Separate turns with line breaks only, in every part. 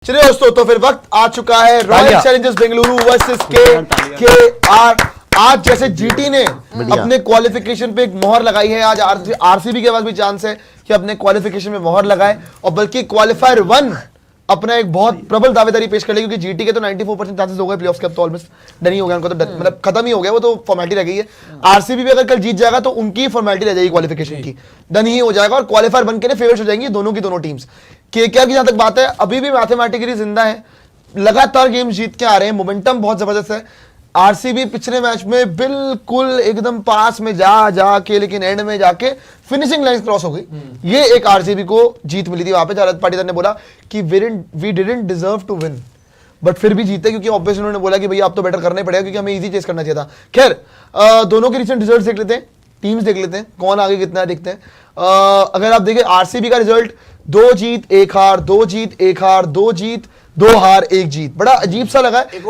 चलिए दोस्तों, तो फिर वक्त आ चुका है royal Challengers Bengaluru versus KKR. आज जैसे जीटी ने अपने क्वालिफिकेशन पे एक मोहर लगाई है, आज आरसीबी के पास भी चांस है कि अपने क्वालिफिकेशन में मोहर लगाए, और बल्कि क्वालिफायर 1 अपना एक बहुत प्रबल दावेदारी पेश कर ली, क्योंकि जीटी के तो 94% चांसेस हो गए प्लेऑफ्स के, अब तो ऑलमोस्ट डन ही हो गया उनका, तो मतलब खत्म ही हो गया, वो तो फॉर्मेलिटी रह गई है। आरसीबी भी अगर कल जीत जाएगा तो उनकी फॉर्मेलिटी रह जाएगी क्वालिफिकेशन की, डन ही हो जाएगा, और क्वालिफायर 1 के लिए फेवरेट हो जाएंगी दोनों की दोनों टीम्स। केकेआर की जहां तक बात है, अभी भी मैथमेटिकली जिंदा है, लगातार गेम जीत के आ रहे हैं, मोमेंटम बहुत जबरदस्त है। आरसीबी पिछले मैच में बिल्कुल एकदम पास में जाके लेकिन एंड में जाके फिनिशिंग लाइन क्रॉस हो गई। ये एक आरसीबी को जीत मिली थी। वहां पे रजत पाटीदार ने बोला कि we didn't deserve to win, but फिर भी जीते, क्योंकि ऑब्वियसली उन्होंने बोला कि भैया अब तो बेटर करना ही पड़ेगा, क्योंकि हमें इजी चेस करना चाहिए था। खैर, दोनों के रिसेंट रिजल्ट देख लेते हैं, टीम्स देख लेते हैं, कौन आगे कितना है देखते हैं। अगर आप देखें आरसीबी का रिजल्ट 2 जीत 1 हार, 2 जीत 1 हार, 2 जीत 2 हार 1 जीत, बड़ा अजीब सा लगा है,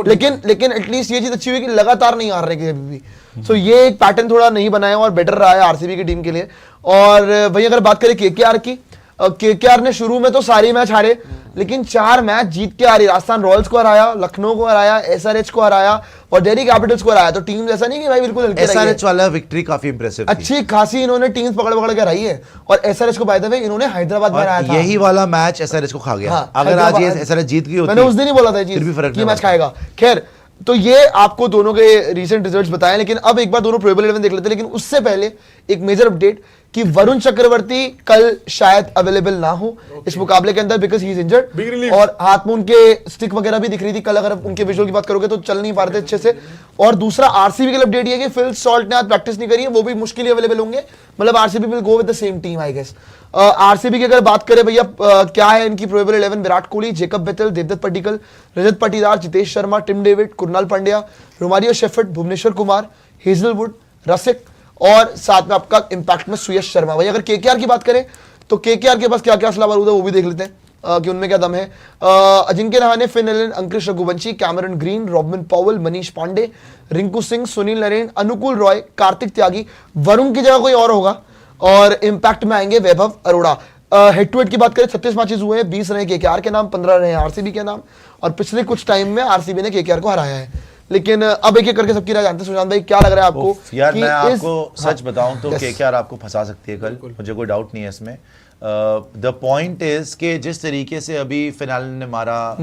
लेकिन एटलीस्ट ये चीज अच्छी हुई कि लगातार नहीं हार रहे कभी भी। सो ये एक पैटर्न थोड़ा नहीं बनाया और बेटर रहा है आरसीबी की टीम के लिए। और वही अगर बात करें केकेआर की, केकेआर ने शुरू में तो सारे मैच हारे, लेकिन 4 मैच जीत के आ रही। राजस्थान रॉयल्स को हराया, लखनऊ को हराया, एसआरएच को हराया और दिल्ली कैपिटल्स को हराया। तो टीम ऐसा नहीं कि भाई बिल्कुल
एसआरएच वाला विक्ट्री काफी इंप्रेसिव थी,
अच्छी खासी इन्होंने टीम्स पकड़ के हराई है। और एसआरएच को बाय द वे इन्होंने हैदराबाद में हराया था,
यही वाला मैच एसआरएच को खा गया।
हाँ,
अगर आज ये एसआरएच जीत गई होती,
मैंने उस दिन ही बोला था ये मैच खाएगा। खैर, तो ये आपको दोनों के रीसेंट रिजल्ट्स बताएं, लेकिन अब एक बार दोनों प्रोबेबल 11 देख लेते हैं। लेकिन उससे पहले एक मेजर अपडेट कि वरुण चक्रवर्ती कल शायद अवेलेबल ना हो इस मुकाबले के अंदर, बिकॉज ही इज इंजर्ड, और हाथ में उनके स्टिक वगैरह भी दिख रही थी कल, अगर उनके विजुअल की बात करोगे तो चल नहीं पा रहे थे अच्छे से। और दूसरा आरसीबी के लिए अपडेट ये कि फिल सॉल्ट ने आज प्रैक्टिस नहीं करी है, वो भी मुश्किल ही अवेलेबल होंगे, मतलब RCB will go with the same team I guess. RCB की अगर बात करें भैया, क्या है इनकी probable 11, Virat Kohli, Jacob Bethell, Devdutt Padikkal, Rajat Patidar, Jitesh Sharma, Tim David, Krunal Pandya, Romario Shepherd, Bhuvneshwar Kumar, Hazlewood, Rasikh, और साथ में आपका इंपैक्ट में सुयश शर्मा। भाई अगर केकेआर की बात करें तो केकेआर के पास क्या क्या असला बारूद है वो भी देख लेते हैं कि उनमें क्या दम है। Ajinkya Rahane, Finn Allen, Angkrish Raghuvanshi, Cameron Green, Rovman Powell, Manish Pandey, Rinku Singh, Sunil Narine, Anukul Roy, Kartik Tyagi, Varun की जगह कोई और होगा, और इंपैक्ट में आएंगे वैभव अरोड़ा। हेड टू हेड की बात करें 36 मैचेस हुए हैं, 20 रहे केकेआर के नाम, 15 रहे आरसीबी के नाम, और पिछले कुछ टाइम में आरसीबी ने केकेआर को हराया है। लेकिन अब एक एक करके सबकी राय जानते हैं। सुशांत भाई क्या लग रहा है आपको?
यार मैं आपको सच बताऊं तो केकेआर आपको फंसा सकती है कल, मुझे कोई डाउट नहीं है इसमें। द पॉइंट इज कि जिस तरीके से अभी फिनाल ने मारा,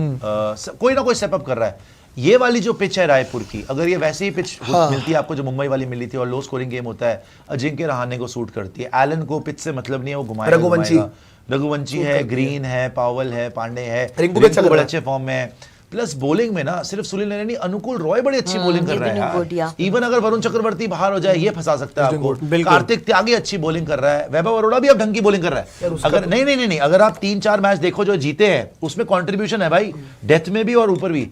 कोई ना कोई स्टेप अप कर रहा है। ये वाली जो पिच है रायपुर की, अगर ये वैसे ही पिच मिलती है आपको जो मुंबई वाली मिली थी और लो स्कोरिंग गेम होता है, अजिंक्य रहाणे को सूट करती है। एलन को पिच से मतलब नहीं है, वो घुमाएगा। रघुवंशी है, ग्रीन है, पावल है, पांडे है, रिंकू बड़े अच्छे फॉर्म में है। प्लस बॉलिंग में ना सिर्फ सुनील नरेन नहीं, अनुकूल रॉय बड़ी अच्छी बॉलिंग कर रहा है। इवन अगर वरुण चक्रवर्ती बाहर हो जाए ये फंसा सकता है आपको। कार्तिक त्यागी अच्छी बॉलिंग कर रहा है, वैभव अरोड़ा भी अब ढंग की बॉलिंग कर रहा है। अगर नहीं, अगर आप 3-4 मैच देखो जो जीते हैं उसमें कंट्रीब्यूशन है भाई, डेथ में भी और ऊपर भी।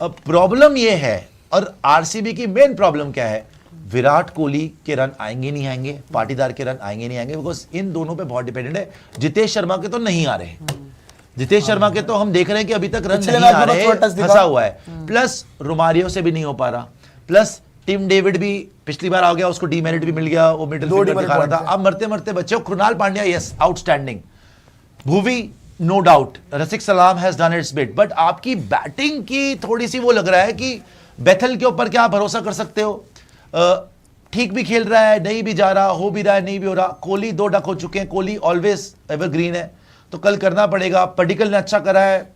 अब प्रॉब्लम ये है, और आरसीबी की मेन प्रॉब्लम क्या है, विराट कोहली के रन आएंगे नहीं आएंगे, पाटीदार के रन आएंगे नहीं आएंगे, बिकॉज इन दोनों पे बहुत डिपेंडेंट है। जितेश शर्मा के तो नहीं आ रहे, जितेश शर्मा के तो हम देख रहे हैं कि अभी तक रन नहीं आ रहे, फंसा हुआ है। प्लस रोमारियो से भी नहीं हो पा रहा, प्लस टिम डेविड भी पिछली बार आ गया, उसको डीमेरिट भी मिल गया, वो मिडिल फील्डर दिखा रहा था। अब मरते मरते बच्चे, Krunal Pandya yes outstanding, Bhuvi no doubt, Rasikh Salam has done its bit, but आपकी बैटिंग की थोड़ी सी वो लग रहा है कि बेथल के ऊपर क्या भरोसा कर सकते हो। ठीक भी खेल रहा है, नहीं भी जा रहा, हो भी रहा है, नहीं भी हो रहा। कोहली 2 डक हो चुके हैं, कोहली ऑलवेज एवरग्रीन है, तो कल करना पड़ेगा। पडिक्कल ने अच्छा करा है,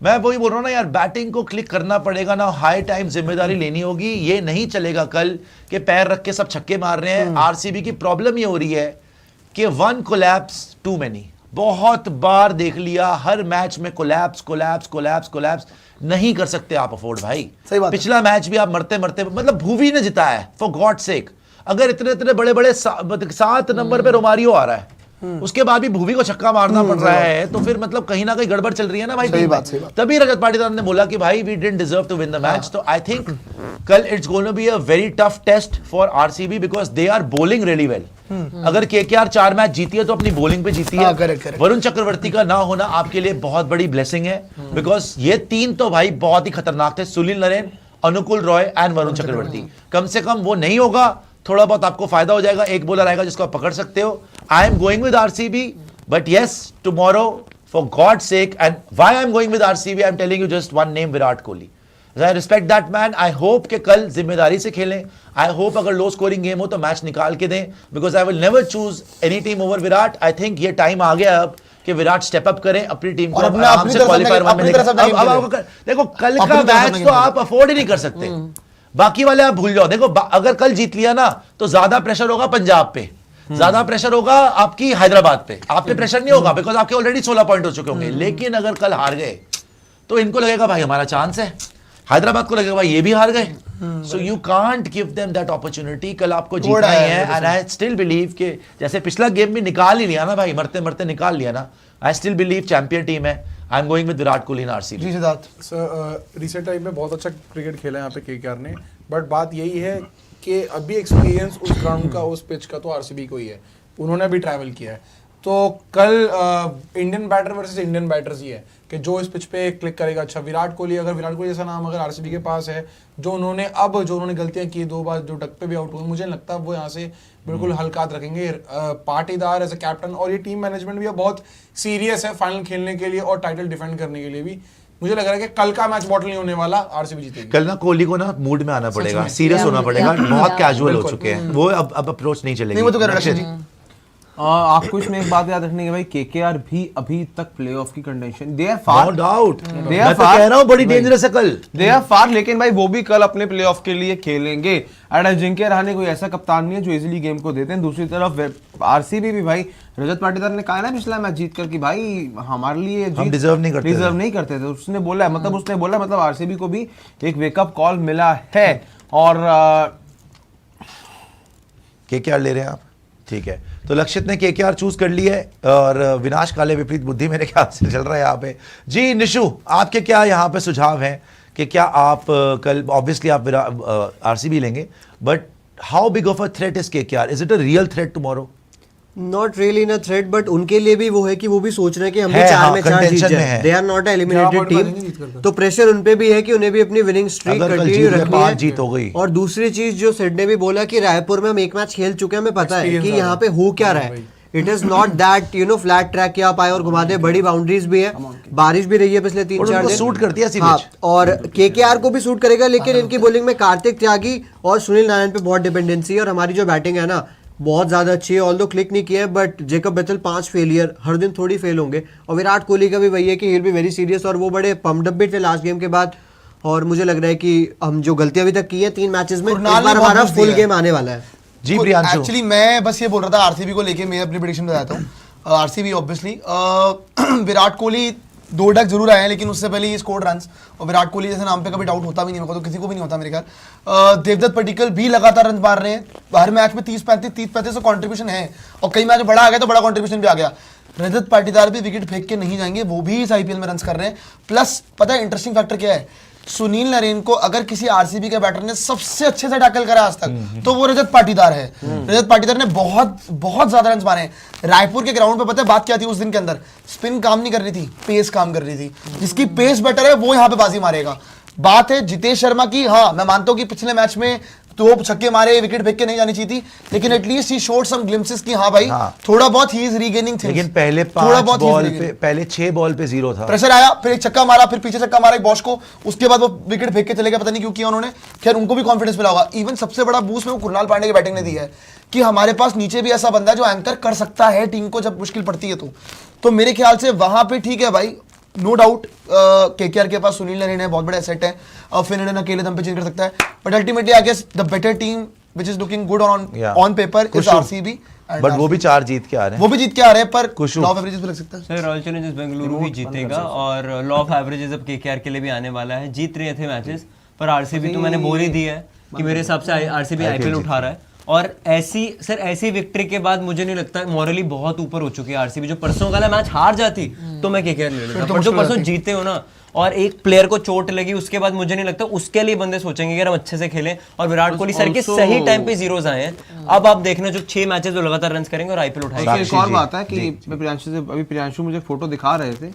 मैं वही बोल रहा हूं ना यार, बैटिंग को क्लिक करना पड़ेगा ना, हाई टाइम जिम्मेदारी लेनी होगी। ये नहीं चलेगा कल के पैर रख के सब छक्के मार रहे हैं। आरसीबी की प्रॉब्लम ये हो रही है कि 1 कोलैप्स टू मेनी, बहुत बार देख लिया, हर मैच में कोलैप्स नहीं कर सकते आप अफोर्ड भाई। पिछला मैच भी आप मरते मरते, मतलब भुवी ने जिताया है फॉर गॉड सेक। अगर इतने बड़े 7 नंबर पे रोमारियो आ रहा है, उसके बाद भी भुवी को छक्का मारना पड़ रहा है, तो फिर मतलब कहीं ना कहीं गड़बड़ चल रही है ना भाई।
सही बात।
तभी रजत पाटीदार ने बोला कि भाई we didn't deserve to win the match. तो आई थिंक कल it's going to be a very tough test for RCB, because they are bowling really well. अगर केकेआर 4 मैच जीती है तो अपनी बॉलिंग पे जीती है। वरुण चक्रवर्ती का ना होना आपके लिए बहुत बड़ी ब्लेसिंग है, बिकॉज ये 3 तो भाई बहुत ही खतरनाक थे, सुनील नरेन, अनुकूल रॉय एंड वरुण चक्रवर्ती। कम से कम वो नहीं होगा, थोड़ा बहुत आपको फायदा हो जाएगा, एक बॉलर आएगा जिसको आप पकड़ सकते हो। आई am going with RCB, but yes tomorrow for God's sake, and why I'm going with RCB, I'm telling you just one name, Virat Kohli. I respect that man. I hope कि कल जिम्मेदारी से खेलें. I hope अगर low scoring game हो तो match निकाल के दें, because I will never choose any team over Virat. I think ये टाइम आ गया अब कि विराट स्टेप अप करें, अपनी टीम को आराम से क्वालीफायर में देखो कल का मैच तो आप अफोर्ड ही नहीं कर सकते, बाकी वाले आप भूल जाओ. देखो अगर कल जीत लिया ना तो ज्यादा प्रेशर होगा पंजाब पे, ज्यादा प्रेशर होगा आपकी हैदराबाद पे, आप पे प्रेशर नहीं होगा बिकॉज आपके ऑलरेडी 16 पॉइंट हो चुके होंगे. लेकिन अगर कल हार गए तो इनको लगेगा भाई हमारा चांस है, हैदराबाद को लगेगा भाई ये भी हार गए. So you can't give them that opportunity. कल आपको जीतना ही है. एंड आई स्टिल बिलीव कि जैसे पिछला गेम भी निकाल ही लिया ना भाई, मरते मरते निकाल लिया ना. I still believe champion team है. I am going with Virat Kohli in RCB.
जी सिद्धार्थ
सर, रिसेंट टाइम में बहुत अच्छा क्रिकेट खेला है यहाँ पे केकेआर ने, बट बात यही है कि अभी एक्सपीरियंस उस ग्राउंड का, उस पिच का तो आरसीबी को ही है. उन्होंने अभी ट्रैवल किया है, तो कल Indian batter versus Indian batters ही है कि जो इस पिच पे क्लिक करेगा. अच्छा विराट कोहली जैसा नाम अगर आरसीबी के पास है, जो उन्होंने गलतियां की 2 बार, जो डक पे भी आउट हुए, मुझे नहीं लगता वो यहाँ से बिल्कुल हल्कात रखेंगे. पाटीदार एज अ कैप्टन और ये टीम मैनेजमेंट भी बहुत सीरियस है फाइनल खेलने के लिए और टाइटल डिफेंड करने के लिए भी. मुझे लग रहा है कि कल का मैच बॉटल नहीं होने वाला, आरसीबी जीतेगी.
कल ना कोहली को ना मूड में आना पड़ेगा, सीरियस होना पड़ेगा. बहुत कैजुअल हो चुके हैं वो, अब अप्रोच नहीं चलेगी.
वो तो कर रहे हैं.
आपको इसमें एक बात याद रखनी है भाई, केकेआर भी अभी तक प्लेऑफ की condition, they are far,
no doubt. मैं तो कह रहा हूं बड़ी डेंजरस है कल,
दे आर फार. लेकिन भाई वो भी कल अपने प्लेऑफ के लिए खेलेंगे. एंड अजिंक्य रहाणे कोई ऐसा कप्तान नहीं है जो इजीली गेम को देते हैं. दूसरी तरफ आरसीबी भी भाई, रजत पाटीदार ने कहा ना पिछला मैच जीत कर कि भाई हमारे लिए
हम डिजर्व नहीं करते
थे. उसने बोला मतलब आरसीबी को भी एक वेकअप कॉल मिला है. और
केकेआर ले रहे हैं आप, ठीक है. तो लक्षित ने केकेआर चूज कर लिया है और विनाश काले विपरीत बुद्धि मेरे ख्याल से चल रहा है यहाँ पे. जी निशु, आपके क्या यहाँ पे सुझाव हैं कि क्या आप कल ऑब्वियसली आप आरसीबी लेंगे, but how big of a threat is KKR? Is it a real threat tomorrow?
Not really in a threat, but उनके लिए भी वो है कि वो भी सोच रहे हैं कि हम भी 4 में 4 जीत जाए. They are not eliminated team, तो प्रेशर उन पे भी है कि उन्हें भी अपनी विनिंग स्ट्रीक कंटिन्यू रखनी है.
जीत हो गई.
और दूसरी चीज जो सिड ने भी बोला कि रायपुर में हम एक मैच खेल चुके हैं, हमें पता है कि यहाँ पे हो क्या रहा है. It is not that flat track के आप आए और घुमा दे. बड़ी बाउंड्रीज भी है, बारिश भी रही है पिछले 3-4 दिन,
सूट करती है.
हाँ, और केकेआर को भी सूट करेगा. लेकिन इनकी बॉलिंग में कार्तिक त्यागी और सुनील नारायण पे बहुत डिपेंडेंसी है. और हमारी जो बैटिंग है ना बहुत ज्यादा अच्छी है. ऑल्दो क्लिक नहीं किया है, बट जेकब बेथल 5 फेलियर, हर दिन थोड़ी फेल होंगे. और विराट कोहली का भी वही है कि he will be very serious. और वो बड़े पम्प्ड अप भी थे लास्ट गेम के बाद. और मुझे लग रहा है कि हम जो गलतियां अभी तक की हैं 3 मैचेस में, इस बार हमारा फुल गेम आने वाला है.
जी प्रियांशु,
एक्चुअली मैं बस ये बोल रहा था आरसीबी को लेके, मैं अपनी प्रेडिक्शन बताता हूँ. RCB obviously Virat Kohli 2 duck जरूर आए हैं, लेकिन उससे पहले ये स्कोर्ड रन्स. और विराट कोहली जैसे नाम पे कभी डाउट होता भी नहीं, मेरे को तो किसी को भी नहीं होता मेरे ख्याल. देवदत्त पडिक्कल भी लगातार रन मार रहे हैं. हर मैच में 30-35 का कंट्रीब्यूशन है, और कई मैच बड़ा आ गया तो बड़ा कंट्रीब्यूशन भी आ गया. रजत पाटीदार भी विकेट फेंक के नहीं जाएंगे, वो भी इस आईपीएल में रन कर रहे हैं. प्लस पता है इंटरेस्टिंग फैक्टर क्या है, सुनील नरेन को अगर किसी आरसीबी के बैटर ने सबसे अच्छे से टैकल करा आज तक तो वो रजत पाटीदार है. रजत पाटीदार ने बहुत ज्यादा रन मारे हैं. रायपुर के ग्राउंड पे पता है बात क्या थी उस दिन के अंदर? स्पिन काम नहीं कर रही थी, पेस काम कर रही थी. जिसकी पेस बेटर है वो यहाँ पे बाजी मारेगा. बात है जितेश शर्मा की, हाँ मैं मानता हूँ कि पिछले मैच में 2 छक्के मारे, विकेट फेंक के नहीं जानी चाहिए थी, लेकिन at least he showed some glimpses की हाँ भाई थोड़ा बहुत ही इज रीगेनिंग थिंग्स.
लेकिन पहले 5 बॉल पे, पहले 6 बॉल पे 0 था.
प्रेशर आया, फिर एक छक्का मारा, फिर पीछे छक्का मारा एक बॉश को, उसके बाद वो विकेट फेंक के चले गए. पता नहीं क्यों किया उन्होंने. खैर उनको भी कॉन्फिडेंस मिला होगा. इवन सबसे बड़ा बूस्ट में वो कृणाल पांडे की बैटिंग ने दी है कि हमारे पास नीचे भी ऐसा बंदा है जो एंकर कर सकता है टीम को जब मुश्किल पड़ती है. तो मेरे ख्याल से वहां पे ठीक है भाई, नो डाउट. केकेआर के पास सुनील नरेन है, बहुत बड़ा एसेट है. फिन अकेले दम पे चेंज कर सकता है, but ultimately I guess the better team which is looking good on paper is RCB.
But वो भी 4 जीत के आ रहे हैं.
वो भी जीत के आ रहे हैं, पर लॉ ऑफ एवरेजेस पे लग सकता है.
सर रॉयल चैलेंजर्स बेंगलुरु भी जीतेगा और लॉ ऑफ एवरेजेस अब केकेआर के लिए भी आने वाला है. जीत रहे थे मैचेस, पर आरसीबी तो मैंने बोल ही दी है कि मेरे हिसाब से आरसीबी आईपीएल उठा रहा है. और ऐसी विक्ट्री के बाद मुझे नहीं लगता, मॉरली बहुत ऊपर हो चुकी है आरसीबी. जो परसों वाला मैच हार जाती तो मैं केकेआर ले लेता, पर जो परसों जीते हो ना और एक प्लेयर को चोट लगी, उसके बाद मुझे नहीं लगता उसके लिए बंदे सोचेंगे कि हम अच्छे से खेलें. और विराट कोहली सर के सही टाइम पे 0s आए हैं. अब आप देखना जो 6 मैचेस जो लगातार रन करेंगे और आईपीएल उठाएंगे.
एक और बात है कि मैं प्रियांशु मुझे फोटो दिखा रहे थे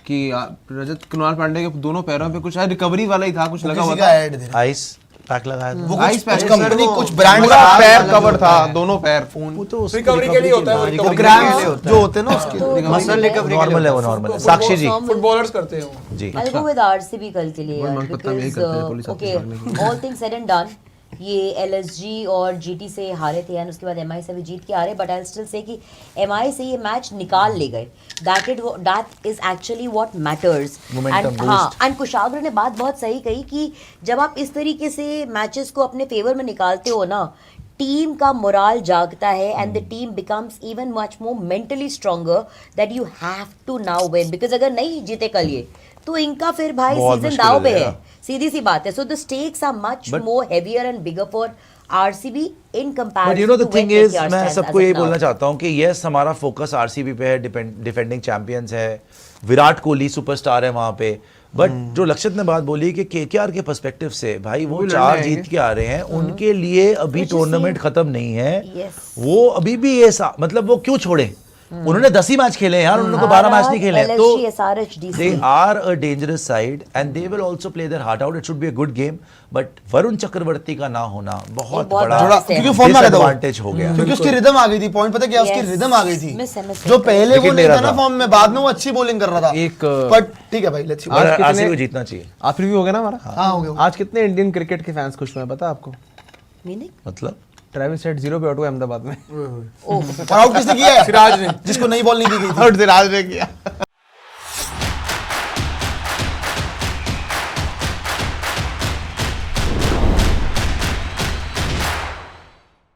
कि रजत कृणाल पांडे के दोनों पैरों पे कुछ रिकवरी वाला ही था, कुछ लगा हुआ था.
आइस पैक लगाया था।
वो
Ice
कुछ
pack,
कंपनी
sir,
कुछ
वो
ब्रांड
पूरा
का
पैर कवर था, दोनों पैर।
वो तो उसकी
रिकवरी के लिए होता है, वो
वो
recovery
ग्राम्स
के लिए
जो होते हैं ना उसके
तो
मसल रिकवरी
नॉर्मल है, वो नॉर्मल है। साक्षी जी
फुटबॉलर्स करते हैं वो।
जी
I'll go with RCB कल के लिए यार,
पता नहीं
because
करते, police
okay, all things said and done, ये LSG और GT से हारे थे एंड उसके बाद MI से भी जीत के हारे, बट आई स्टिल से कि MI से ये मैच निकाल ले गए, that is actually what matters. And हाँ, एंड कुशाग्र ने बात बहुत सही कही कि जब आप इस तरीके से मैचेस को अपने फेवर में निकालते हो ना, टीम का मोराल जागता है and the team becomes even much more mentally stronger that you have to now win, because अगर नहीं जीते कल ये तो इनका फिर भाई
बहुत
सीजन
मुश्किल
दाव
हो
पे है,
जाएगा।
सीधी सी बात है। So the stakes are much more heavier and bigger for RCB in comparison
but you know the thing is, मैं सबको यही बोलना चाहता हूँ कि यस हमारा फोकस आरसीबी पे है, डिफेंडिंग चैंपियंस है, विराट कोहली सुपरस्टार है वहां पे, बट जो लक्षित ने बात बोली कि केकेआर के पर्सपेक्टिव से भाई वो 4 जीत के आ रहे हैं, उनके लिए अभी टूर्नामेंट खत्म नहीं है।
Yes.
वो अभी भी ये मतलब वो क्यों छोड़े, उन्होंने 10 ही मैच खेले हैं यार, उन्होंने 12 मैच नहीं खेले हैं। तो
LSG, SRH, DC.
they are a dangerous side and they will also play their heart out. It should be a good game, but Varun Chakravarthy का ना होना बहुत
बहुत
बड़ा
बड़ा
क्योंकि फॉर्म में आ गया था वो।
disadvantage हो गया।
क्योंकि उसकी रिदम आ गई थी, पॉइंट पता क्या उसकी
Yes.
रिदम आ गई थी,
Miss है,
जो पहले वो
विकेट
नहीं
ले
था
रहा
ना
था।
फॉर्म में, बाद में वो अच्छी बॉलिंग कर रहा था। बट ठीक है भाई, लेट्स सी।
और
आज
आरसीबी
कितने-
को जीतना चाहिए।
आज प्रीव्यू हो गया ना हमारा?
हाँ हो गया।
आज कितने इंडियन क्रिकेट के फैंस खुश हुए हैं पता है आपको?
Meaning?
मतलब
ट्रेविस हेड 0 पे आउट हुआ अहमदाबाद में।
और आउट किसने किया है?
सिराज ने।
जिसको नई बॉल नहीं दी गई थी।
आउट सिराज ने किया।